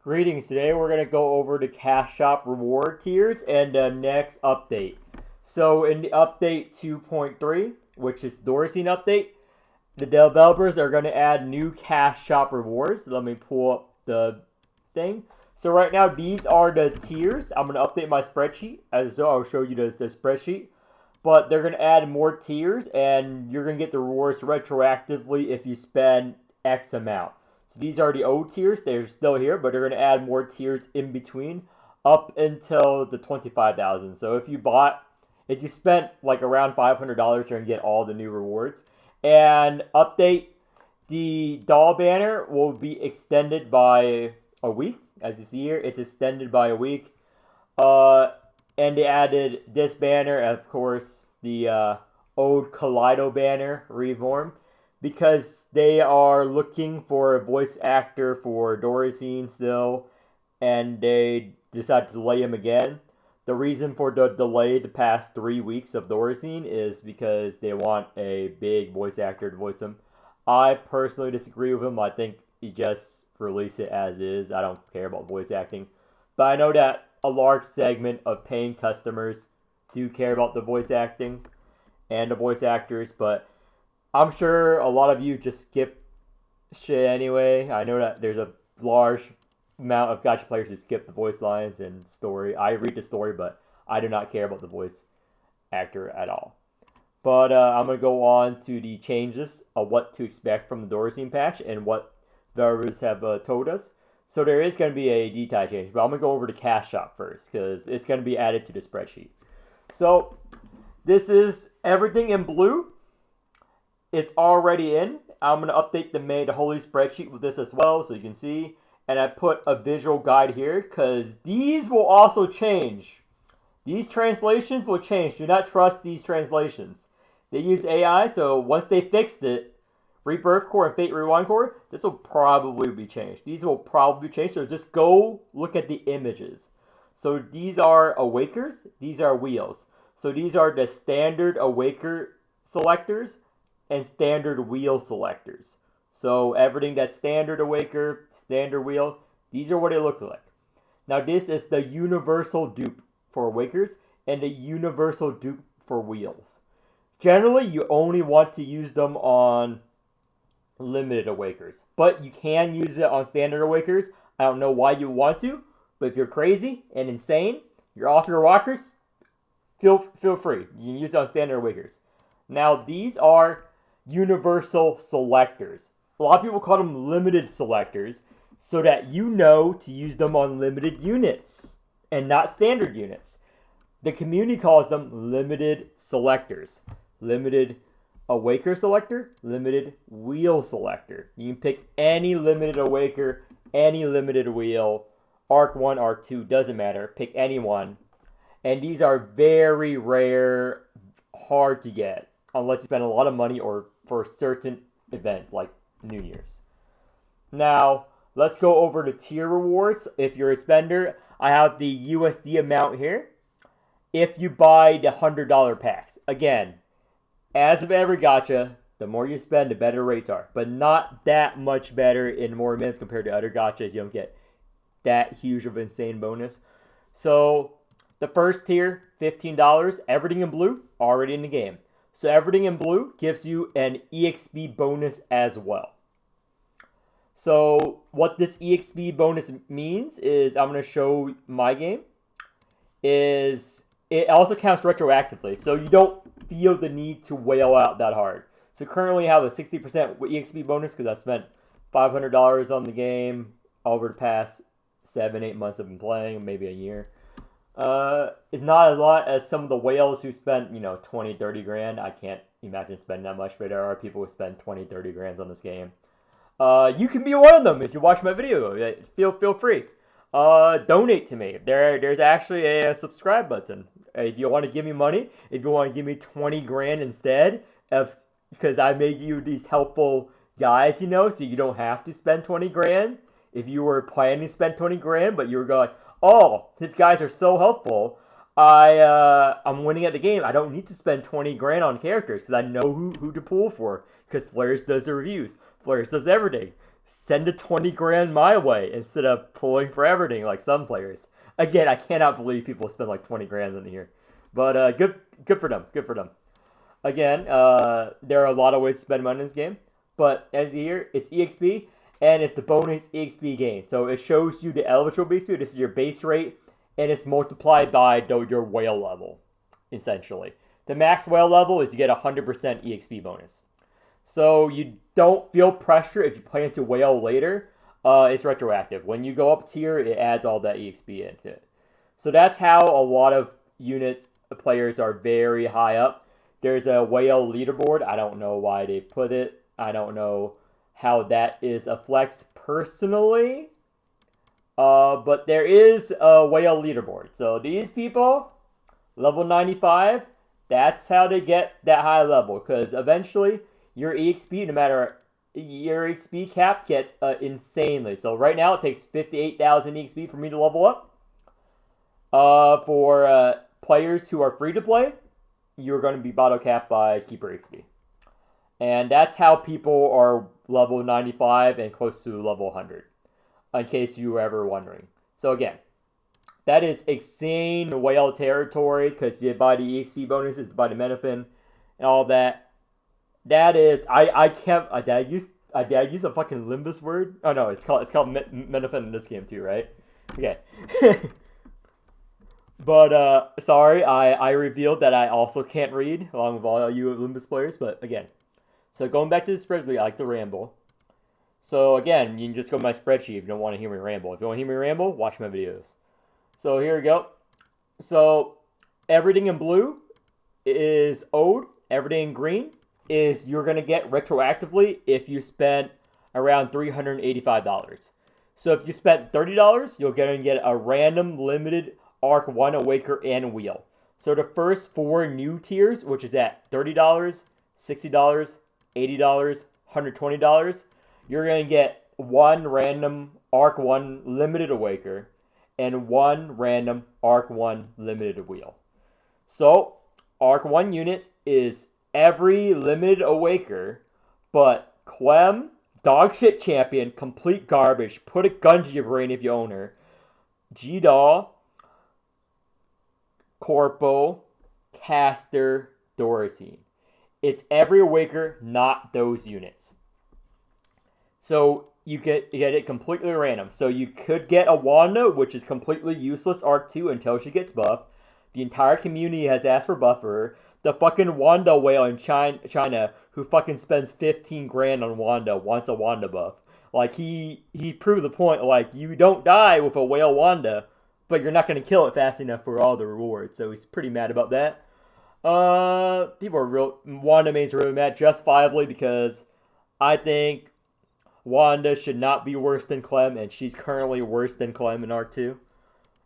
Greetings. Today we're going to go over the Cash Shop reward tiers and the next update. So in the update 2.3, which is Doresain update, the developers are going to add new Cash Shop rewards. Let me pull up the thing. So right now these are the tiers. I'm going to update my spreadsheet as though I'll show you the spreadsheet. But they're going to add more tiers and you're going to get the rewards retroactively if you spend X amount. So these are the old tiers. They're still here, but they're going to add more tiers in between up until the 25,000. So if you spent like around $500, you're going to get all the new rewards. And update, the doll banner will be extended by a week. As you see here, it's extended by a week. And they added this banner, of course, the old Kaleido banner reform, because they are looking for a voice actor for Doresain still, and they decided to delay him again. The reason for the delay the past 3 weeks of Doresain is because they want a big voice actor to voice him. I personally disagree with him. I think he just release it as is. I don't care about voice acting. But I know that a large segment of paying customers do care about the voice acting and the voice actors, but I'm sure a lot of you just skip shit anyway. I know that there's a large amount of gacha players who skip the voice lines and story. I read the story, but I do not care about the voice actor at all. But I'm going to go on to the changes of what to expect from the Doresain patch and what developers have told us. So there is going to be a detail change, but I'm going to go over the Cash Shop first because it's going to be added to the spreadsheet. So this is everything in blue. It's already in. I'm going to update the holy spreadsheet with this as well so you can see. And I put a visual guide here because these will also change. These translations will change. Do not trust these translations. They use AI, so once they fixed it, Rebirth Core and Fate Rewind Core, this will probably be changed. These will probably be changed, so just go look at the images. So these are Awakers, these are Wheels. So these are the standard Awaker selectors and standard wheel selectors. So everything that's standard Awaker, standard wheel, these are what it looks like. Now this is the universal dupe for Awakers and the universal dupe for wheels. Generally, you only want to use them on limited Awakers, but you can use it on standard Awakers. I don't know why you want to, but if you're crazy and insane, you're off your rockers, feel free. You can use it on standard Awakers. Now these are universal selectors. A lot of people call them limited selectors so that you know to use them on limited units and not standard units. The community calls them limited selectors. Limited Awaker selector, limited wheel selector. You can pick any limited Awaker, any limited wheel, Arc 1, Arc 2, doesn't matter. Pick any one. And these are very rare, hard to get, unless you spend a lot of money or for certain events like New Year's. Now, let's go over the tier rewards. If you're a spender, I have the USD amount here. If you buy the $100 packs, again, as of every gacha, the more you spend, the better rates are. But not that much better in Morimens compared to other gachas. You don't get that huge of an insane bonus. So the first tier, $15. Everything in blue, already in the game. So everything in blue gives you an EXP bonus as well. So what this EXP bonus means is, I'm going to show my game, is it also counts retroactively. So you don't feel the need to whale out that hard. So currently I have a 60% EXP bonus because I spent $500 on the game over the past 7-8 months I've been playing, maybe a year. It's not as lot as some of the whales who spent, 20, 30 grand. I can't imagine spending that much, but there are people who spend 20, 30 grand on this game. You can be one of them if you watch my video. Feel free. Donate to me. There's actually a subscribe button. If you want to give me money, if you want to give me 20 grand instead, because I made you these helpful guides, so you don't have to spend 20 grand. If you were planning to spend 20 grand, but you were going, oh, his guys are so helpful, I'm winning at the game. I don't need to spend 20 grand on characters because I know who to pull for. Because Flares does the reviews. Flares does everything. send a 20 grand my way instead of pulling for everything like some players. Again, I cannot believe people spend like 20 grand in here. But good for them. Good for them. Again, there are a lot of ways to spend money in this game. But as you hear, it's EXP, and it's the bonus EXP gain. So it shows you the eligible base rate. This is your base rate, and it's multiplied by your whale level, essentially. The max whale level is you get 100% EXP bonus. So you don't feel pressure if you play into whale later. It's retroactive. When you go up tier, it adds all that EXP into it. So that's how a lot of units players are very high up. There's a whale leaderboard. I don't know why they put it. I don't know how that is a flex personally. But there is a whale leaderboard. So these people, level 95, that's how they get that high level. Because eventually, your EXP, no matter your EXP cap, gets insanely. So right now, it takes 58,000 EXP for me to level up. For players who are free to play, you're going to be bottle capped by Keeper XP. And that's how people are level 95 and close to level 100, in case you were ever wondering. So again, that is insane whale territory, because you buy the EXP bonuses, you buy the Menafin, and all that. That is, I can't, did I use a fucking Limbus word? Oh no, it's called Menafin in this game too, right? Okay. But, sorry, I revealed that I also can't read, along with all you Limbus players, but again. So going back to the spreadsheet, I like to ramble. So again, you can just go to my spreadsheet if you don't want to hear me ramble. If you want to hear me ramble, watch my videos. So here we go. So everything in blue is owed. Everything in green is you're going to get retroactively if you spent around $385. So if you spent $30, you're going to get a random limited Arc 1 Awaker and Wheel. So the first 4 new tiers, which is at $30, $60, $80, $120, you're going to get 1 random Arc 1 Limited Awaker and 1 random Arc 1 Limited Wheel. So Arc 1 units is every Limited Awaker, but Clem, Dogshit Champion, Complete Garbage, put a gun to your brain if you own her, G-Doll, Corpo, Caster, Doresain. It's every Awaker, not those units. So you get it completely random. So you could get a Wanda, which is completely useless Arc 2 until she gets buffed. The entire community has asked for buff for her. The fucking Wanda whale in China who fucking spends 15 grand on Wanda wants a Wanda buff. Like, he proved the point, like, you don't die with a whale Wanda, but you're not going to kill it fast enough for all the rewards. So he's pretty mad about that. People are Wanda mains are really mad, justifiably, because I think Wanda should not be worse than Clem, and she's currently worse than Clem in Arc 2.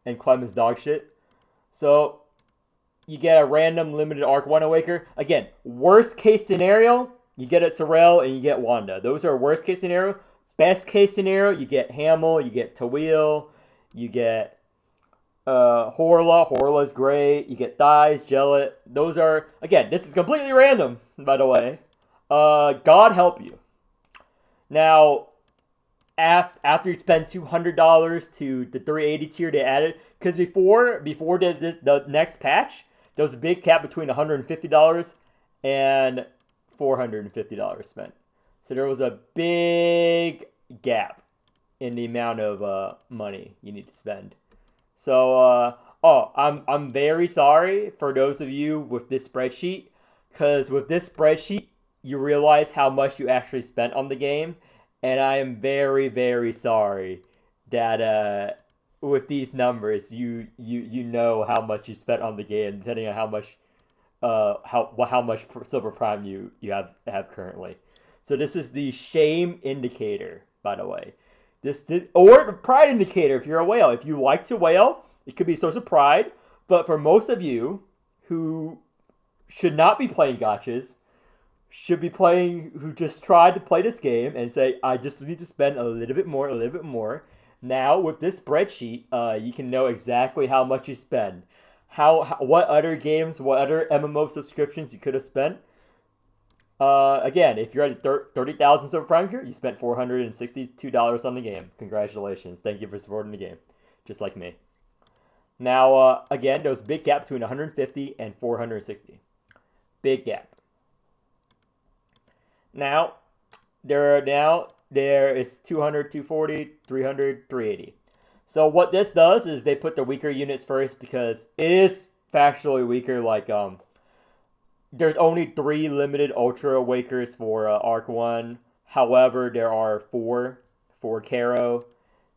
And Clem is dog shit. So, you get a random limited Arc 1 Awaker. Again, worst case scenario, you get a Sorrel and you get Wanda. Those are worst case scenario. Best case scenario, you get Hamel, you get Tawil, you get Horla. Horla's great. You get Thighs, Gellet. Those are, again, this is completely random, by the way. God help you. Now, after you spend $200 to the 380 tier they added, because before the next patch, there was a big cap between $150 and $450 spent. So there was a big gap in the amount of money you need to spend. So, I'm very sorry for those of you with this spreadsheet, because with this spreadsheet, you realize how much you actually spent on the game, and I am very, very sorry that with these numbers, you know how much you spent on the game, depending on how much Silver Prime you have currently. So this is the shame indicator, by the way. Or the pride indicator if you're a whale. If you like to whale, it could be a source of pride. But for most of you who should not be playing gachas, who just tried to play this game and say, I just need to spend a little bit more. Now, with this spreadsheet, you can know exactly how much you spend. What other games, what other MMO subscriptions you could have spent. Again, if you're at 30,000 silver prime gear, you spent $462 on the game. Congratulations. Thank you for supporting the game. Just like me. Now, again, there's a big gap between 150 and 460. Big gap. Now, there is 200, 240, 300, 380. So what this does is they put the weaker units first because it is factually weaker. Like, there's only 3 limited Ultra Awakers for Arc 1. However, there are 4 for Caro.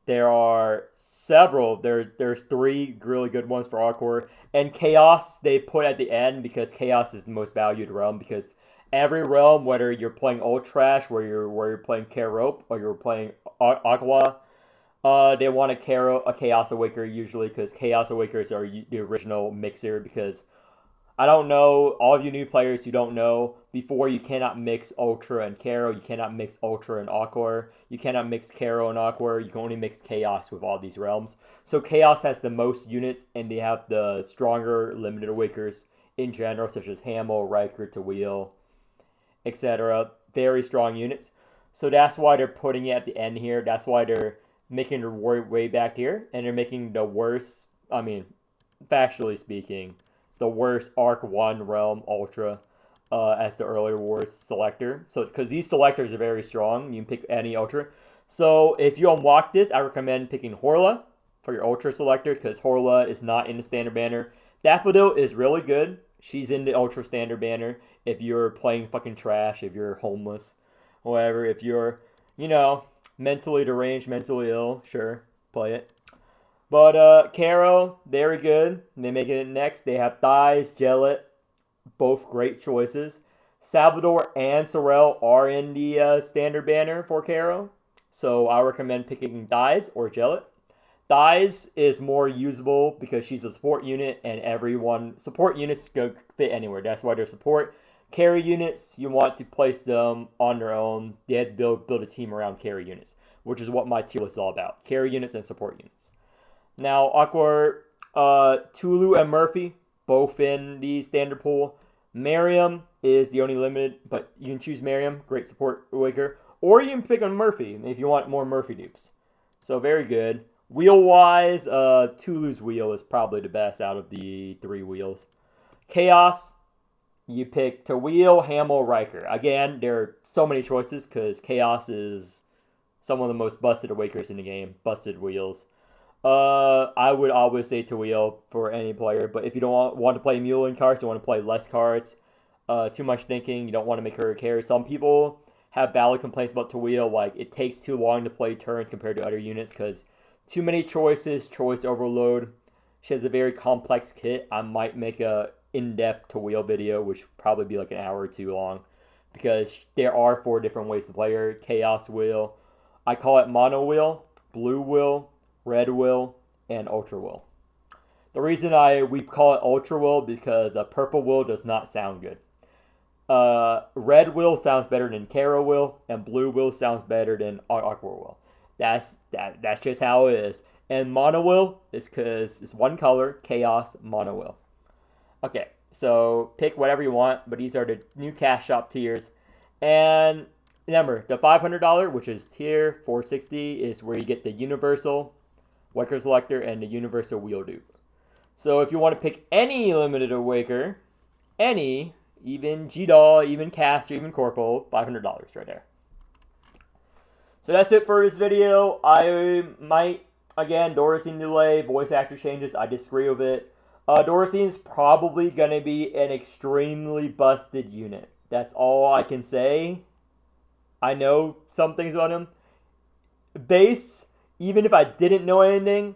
There are several. There's 3 really good ones for Arcor. And Chaos they put at the end because Chaos is the most valued realm. Because every realm, whether you're playing Old Trash, where you're playing Carope, or you're playing Aqua, they want a Chaos Awaker usually because Chaos Awakers are the original mixer. Because I don't know, all of you new players who don't know, before you cannot mix Ultra and Caro, you cannot mix Ultra and Aqua, you cannot mix Caro and Aqua, you can only mix Chaos with all these realms. So Chaos has the most units, and they have the stronger limited Awakers in general, such as Hamel, Riker, Tawil, etc. Very strong units. So that's why they're putting it at the end here. That's why they're making the reward way back here, and they're making the worst, I mean, factually speaking, the worst Arc 1 realm Ultra as the early rewards selector. So, because these selectors are very strong, you can pick any Ultra. So, if you unlock this, I recommend picking Horla for your Ultra selector, because Horla is not in the standard banner. Daffodil is really good. She's in the Ultra standard banner if you're playing fucking trash, if you're homeless, whatever. If you're, you know, mentally deranged, mentally ill, sure, play it. But Caro, very good. They make it next. They have Thighs, Jellet, both great choices. Salvador and Sorel are in the standard banner for Caro. So I recommend picking Thighs or Jellet. Thighs is more usable because she's a support unit, and support units can fit anywhere. That's why they're support. Carry units, you want to place them on their own. They had to build a team around carry units, which is what my tier list is all about. Carry units and support units. Now, Aqua, Tulu and Murphy, both in the standard pool. Miriam is the only limited, but you can choose Miriam, great support awaker. Or you can pick on Murphy if you want more Murphy dupes. So, very good. Wheel-wise, Tulu's wheel is probably the best out of the 3 wheels. Chaos, you pick Tawil, Hamel, Riker. Again, there are so many choices because Chaos is some of the most busted awakers in the game. Busted wheels. I would always say Tawil for any player, but if you don't want to play Mulin cards, you want to play less cards, too much thinking, you don't want to make her a carry. Some people have valid complaints about Tawil, like it takes too long to play turn compared to other units because too many choices, choice overload. She has a very complex kit. I might make a in-depth Tawil video, which would probably be like an hour or 2 long, because there are 4 different ways to play her. Chaos wheel, I call it mono wheel, blue wheel, red will, and ultra will. The reason we call it ultra will because a purple will does not sound good. Red will sounds better than Caro will, and blue will sounds better than Aqua will. That's just how it is. And mono will is because it's one color, chaos mono will. Okay, so pick whatever you want, but these are the new cash shop tiers. And remember, the $500, which is tier 460, is where you get the universal Waker Selector and the Universal Wheel Dupe. So if you want to pick any limited Awaker, any, even G-Doll, even Caster, even Corporal, $500 right there. So that's it for this video. I might, again, Doresain delay, voice actor changes, I disagree with it. Doresain's probably going to be an extremely busted unit. That's all I can say. I know some things on him. Base, even if I didn't know anything,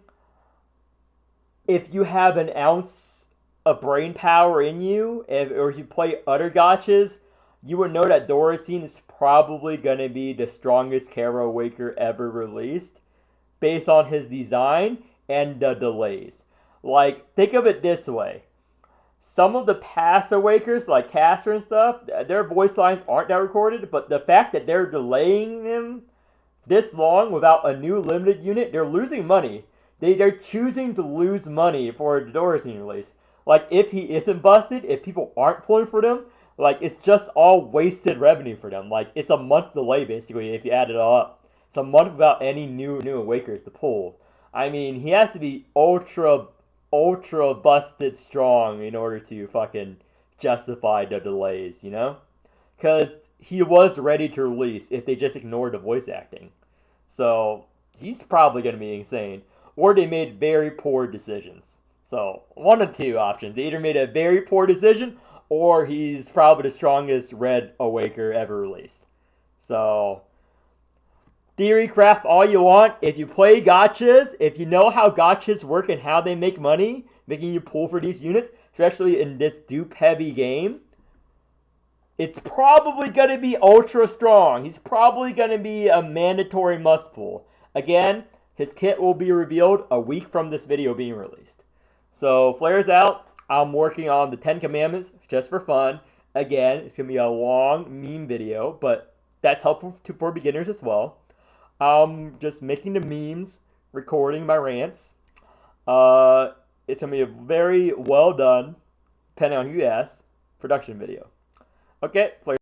if you have an ounce of brain power in you, or if you play other gotchas, you would know that Doresain is probably going to be the strongest Caro Waker ever released, based on his design and the delays. Like, think of it this way. Some of the past Awakers, like Caster and stuff, their voice lines aren't that recorded, but the fact that they're delaying them this long without a new limited unit, they're losing money. They're choosing to lose money for the Doresain release. Like, if he isn't busted, if people aren't pulling for them, Like, it's just all wasted revenue for them. Like, it's a month delay, basically, if you add it all up. It's a month without any new Awakers to pull. I mean, he has to be ultra busted strong in order to fucking justify the delays, you know? Because he was ready to release if they just ignored the voice acting. So, he's probably going to be insane. Or they made very poor decisions. So, one of two options. They either made a very poor decision, or he's probably the strongest Red Awaker ever released. So, theory craft all you want. If you play gachas, if you know how gachas work and how they make money, making you pull for these units, especially in this dupe-heavy game, it's probably going to be ultra strong. He's probably going to be a mandatory must pull. Again, his kit will be revealed a week from this video being released. So, flares out. I'm working on the 10 Commandments just for fun. Again, it's going to be a long meme video, but that's helpful for beginners as well. I'm just making the memes, recording my rants. It's going to be a very well done, depending on who you ask, production video. Okay, flares.